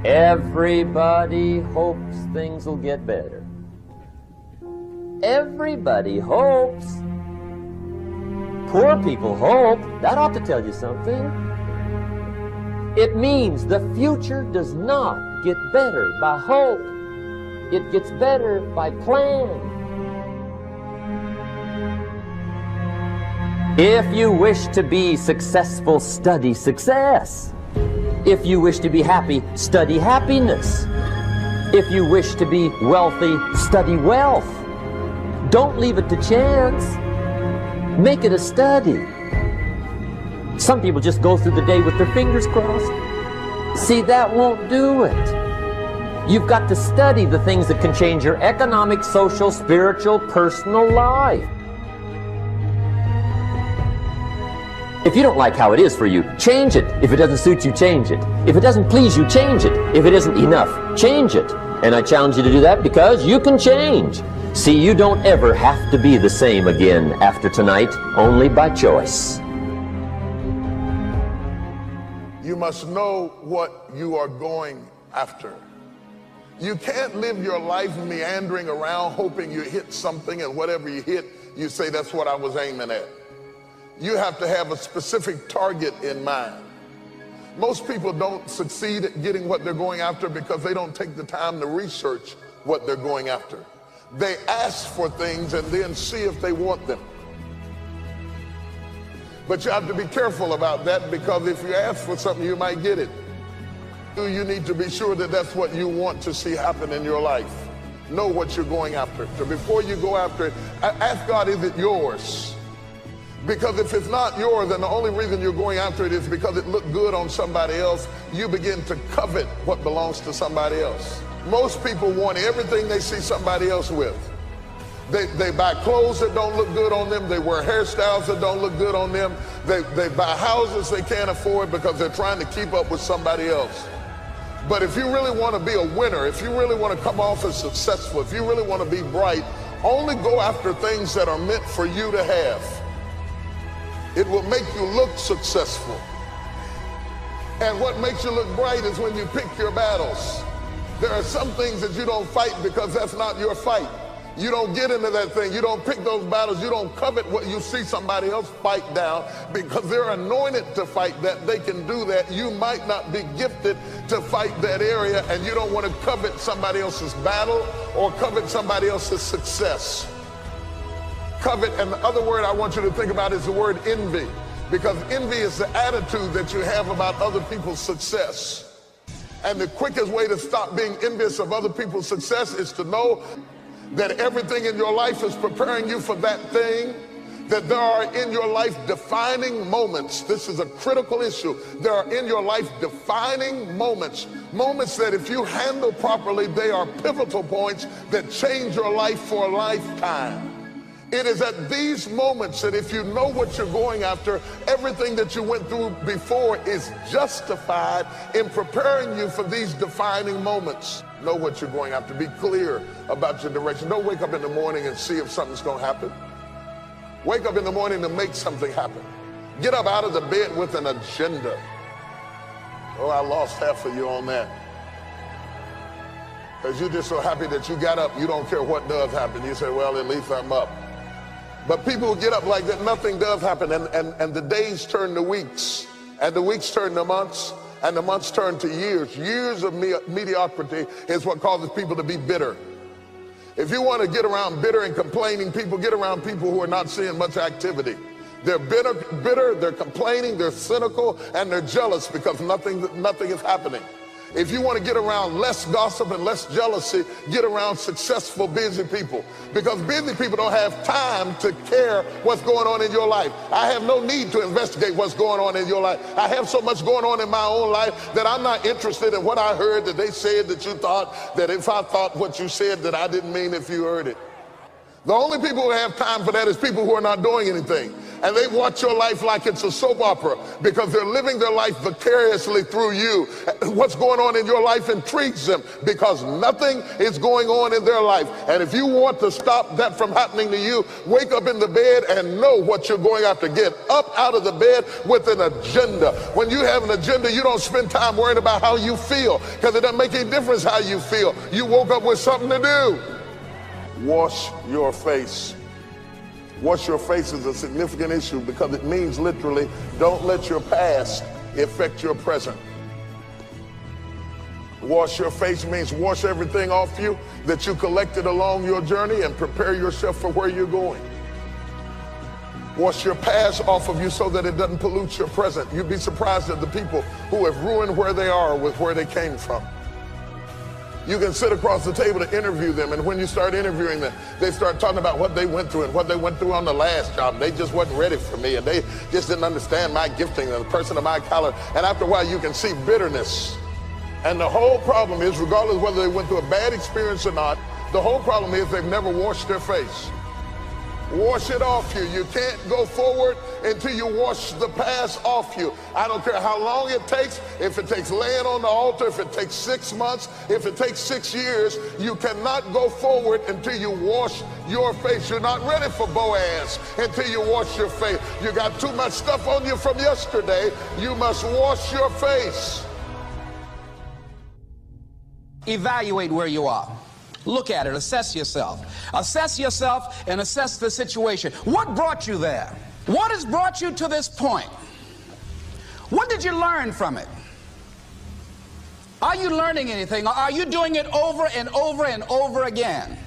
Everybody hopes things will get better. Everybody hopes. Poor people hope. That ought to tell you something. It means the future does not get better by hope. It gets better by plan. If you wish to be successful, study success. If you wish to be happy, study happiness. If you wish to be wealthy, study wealth. Don't leave it to chance. Make it a study. Some people just go through the day with their fingers crossed. See, that won't do it. You've got to study the things that can change your economic, social, spiritual, personal life. If you don't like how it is for you, change it. If it doesn't suit you, change it. If it doesn't please you, change it. If it isn't enough, change it. And I challenge you to do that because you can change. See, you don't ever have to be the same again after tonight, only by choice. You must know what you are going after. You can't live your life meandering around hoping you hit something, and whatever you hit, you say, that's what I was aiming at. You have to have a specific target in mind. Most people don't succeed at getting what they're going after because they don't take the time to research what they're going after. They ask for things and then see if they want them. But you have to be careful about that, because if you ask for something, you might get it. You need to be sure that that's what you want to see happen in your life. Know what you're going after. So before you go after it, ask God, is it yours? Because if it's not yours, and the only reason you're going after it is because it looked good on somebody else, you begin to covet what belongs to somebody else. Most people want everything they see somebody else with. They buy clothes that don't look good on them. They wear hairstyles that don't look good on them. They buy houses they can't afford because they're trying to keep up with somebody else. But if you really want to be a winner, if you really want to come off as successful, if you really want to be bright, only go after things that are meant for you to have. It will make you look successful. And what makes you look bright is when you pick your battles. There are some things that you don't fight because that's not your fight. You don't get into that thing. You don't pick those battles. You don't covet what you see somebody else fight down because they're anointed to fight that. They can do that. You might not be gifted to fight that area, and you don't want to covet somebody else's battle or covet somebody else's success. Covet, and the other word I want you to think about is the word envy, because envy is the attitude that you have about other people's success. And the quickest way to stop being envious of other people's success is to know that everything in your life is preparing you for that thing, that there are in your life defining moments. This is a critical issue. There are in your life defining moments, moments that if you handle properly, they are pivotal points that change your life for a lifetime. It is at these moments that if you know what you're going after, everything that you went through before is justified in preparing you for these defining moments. Know what you're going after. Be clear about your direction. Don't wake up in the morning and see if something's going to happen. Wake up in the morning to make something happen. Get up out of the bed with an agenda. Oh, I lost half of you on that. Because you're just so happy that you got up, you don't care what does happen. You say, well, at least I'm up. But people who get up like that, nothing does happen. And the days turn to weeks, and the weeks turn to months, and the months turn to years. Years of mediocrity is what causes people to be bitter. If you want to get around bitter and complaining people, get around people who are not seeing much activity. They're bitter, they're complaining, they're cynical, and they're jealous because nothing is happening. If you want to get around less gossip and less jealousy, get around successful, busy people. Because busy people don't have time to care what's going on in your life. I have no need to investigate what's going on in your life. I have so much going on in my own life that I'm not interested in what I heard that they said that you thought, that if I thought what you said that I didn't mean if you heard it. The only people who have time for that is people who are not doing anything. And they watch your life like it's a soap opera because they're living their life vicariously through you. What's going on in your life intrigues them because nothing is going on in their life. And if you want to stop that from happening to you, wake up in the bed and know what you're going after. Get up out of the bed with an agenda. When you have an agenda, you don't spend time worrying about how you feel because it doesn't make any difference how you feel. You woke up with something to do. Wash your face. Wash your face is a significant issue because it means literally don't let your past affect your present. Wash your face means wash everything off you that you collected along your journey and prepare yourself for where you're going. Wash your past off of you so that it doesn't pollute your present. You'd be surprised at the people who have ruined where they are with where they came from. You can sit across the table to interview them, and when you start interviewing them, they start talking about what they went through and what they went through on the last job. They just wasn't ready for me, and they just didn't understand my gifting and the person of my color. And after a while, you can see bitterness. And the whole problem is, regardless of whether they went through a bad experience or not, the whole problem is they've never washed their face. Wash it off you. You can't go forward until you wash the past off you. I don't care how long it takes. If it takes laying on the altar, if it takes 6 months, if it takes 6 years, you cannot go forward until you wash your face. You're not ready for Boaz until you wash your face. You got too much stuff on you from yesterday. You must wash your face. Evaluate where you are. Look at it, assess yourself. Assess yourself and assess the situation. What brought you there? What has brought you to this point? What did you learn from it? Are you learning anything, or are you doing it over and over and over again?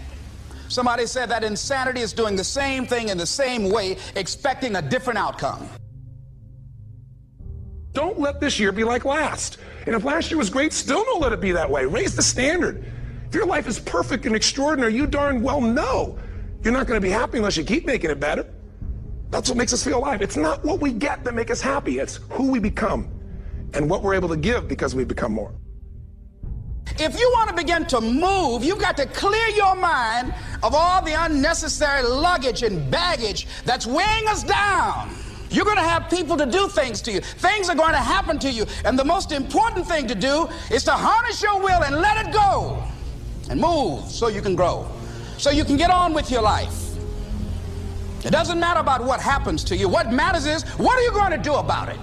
Somebody said that insanity is doing the same thing in the same way, expecting a different outcome. Don't let this year be like last. And if last year was great, still don't let it be that way. Raise the standard. If your life is perfect and extraordinary, you darn well know you're not going to be happy unless you keep making it better. That's what makes us feel alive. It's not what we get that makes us happy. It's who we become and what we're able to give because we become more. If you want to begin to move, you've got to clear your mind of all the unnecessary luggage and baggage that's weighing us down. You're going to have people to do things to you. Things are going to happen to you. And the most important thing to do is to harness your will and let it go. And move so you can grow, so you can get on with your life. It doesn't matter about what happens to you. What matters is, what are you going to do about it?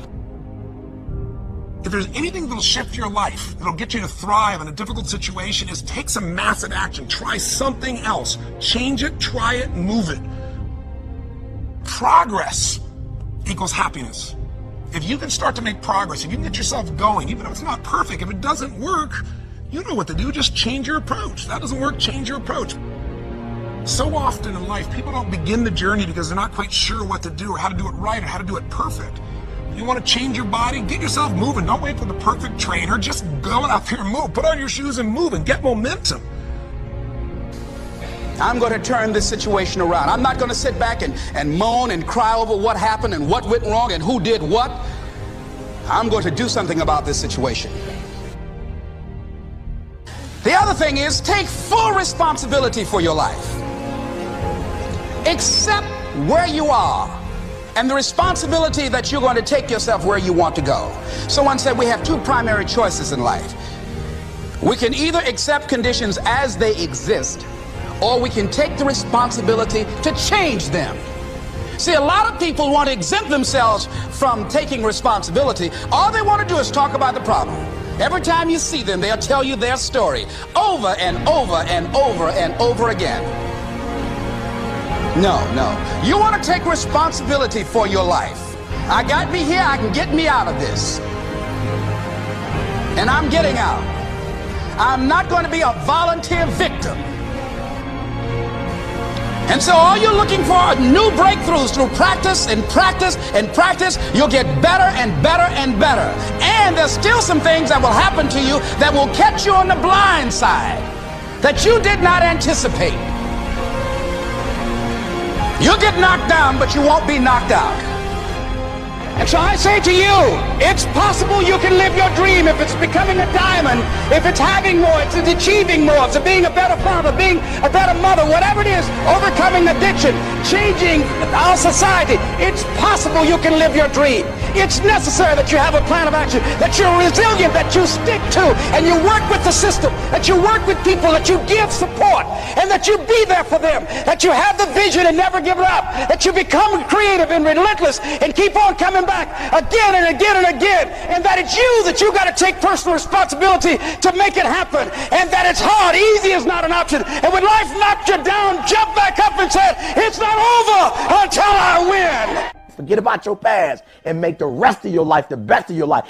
If there's anything that'll shift your life, that'll get you to thrive in a difficult situation, is take some massive action. Try something else. Change it, try it, move it. Progress equals happiness. If you can start to make progress, if you can get yourself going, even if it's not perfect, if it doesn't work, you know what to do. Just change your approach. That doesn't work, change your approach. So often in life, people don't begin the journey because they're not quite sure what to do or how to do it right or how to do it perfect. You want to change your body? Get yourself moving. Don't wait for the perfect trainer. Just go out there and move. Put on your shoes and move and get momentum. I'm going to turn this situation around. I'm not going to sit back and moan and cry over what happened and what went wrong and who did what. I'm going to do something about this situation. The other thing is, take full responsibility for your life. Accept where you are and the responsibility that you're going to take yourself where you want to go. Someone said we have two primary choices in life. We can either accept conditions as they exist, or we can take the responsibility to change them. See, a lot of people want to exempt themselves from taking responsibility. All they want to do is talk about the problem. Every time you see them, they'll tell you their story over and over and over and over again. No. You want to take responsibility for your life. I got me here, I can get me out of this. And I'm getting out. I'm not going to be a volunteer victim. And so all you're looking for are new breakthroughs through practice and practice and practice. You'll get better and better and better. And there's still some things that will happen to you that will catch you on the blind side that you did not anticipate. You'll get knocked down, but you won't be knocked out. And so I say to you, it's possible you can live your dream if it's becoming a diamond, if it's having more, if it's achieving more, if it's being a better father, being a better mother, whatever it is, overcoming addiction, changing our society. It's possible you can live your dream. It's necessary that you have a plan of action, that you're resilient, that you stick to, and you work with the system, that you work with people, that you give support, and that you be there for them, that you have the vision and never give it up, that you become creative and relentless and keep on coming back again and again and again, and that it's you got to take personal responsibility to make it happen, and that it's hard. Easy is not an option. And when life knocked you down, jump back up and said, it's not over until I win. Forget about your past and make the rest of your life the best of your life.